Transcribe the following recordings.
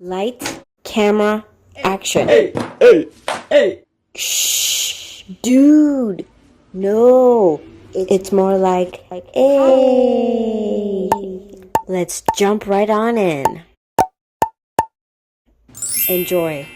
Light, camera, action. Hey! Shh, dude. No, it's more like, hey. Let's jump right on in. Enjoy.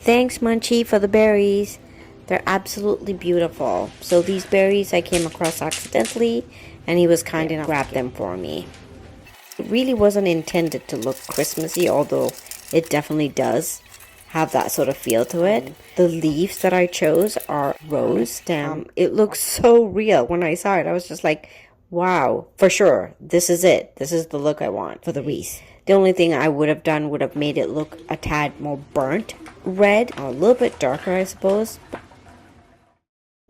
Thanks, Munchie, for the berries. They're absolutely beautiful. So these berries I came across accidentally, and he was kind enough to grab them for me. It really wasn't intended to look Christmassy, although it definitely does have that sort of feel to it. The leaves that I chose are rose stem. It looks so real. When I saw it, I was just like, wow, for sure, this is it. This is the look I want for the wreath. The only thing I would have done would have made it look a tad more burnt red, a little bit darker, I suppose.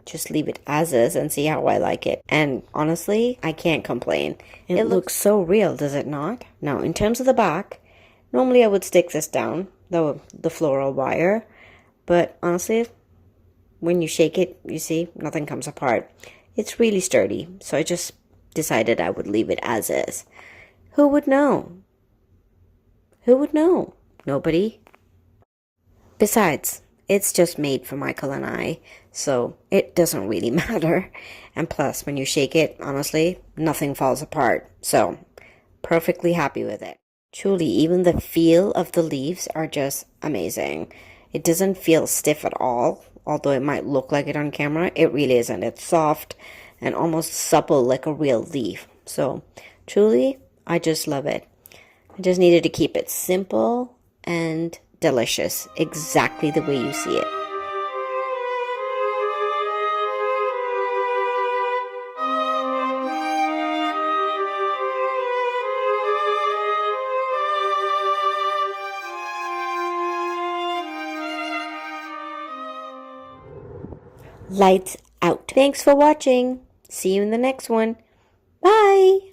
just leave it as is and see how I like it. And honestly, I can't complain. It looks so real, does it not? Now, in terms of the back, normally I would stick this down, the floral wire, but honestly, when you shake it, you see, nothing comes apart. It's really sturdy, so I just decided I would leave it as is. Who would know? Who would know? Nobody. Besides, it's just made for Michael and I, so it doesn't really matter. And plus, when you shake it, honestly, nothing falls apart. So, perfectly happy with it. Truly, even the feel of the leaves are just amazing. It doesn't feel stiff at all, although it might look like it on camera. It really isn't. It's soft and almost supple like a real leaf. So, truly, I just love it. I just needed to keep it simple and delicious, exactly the way you see it. Lights out. Thanks for watching. See you in the next one. Bye.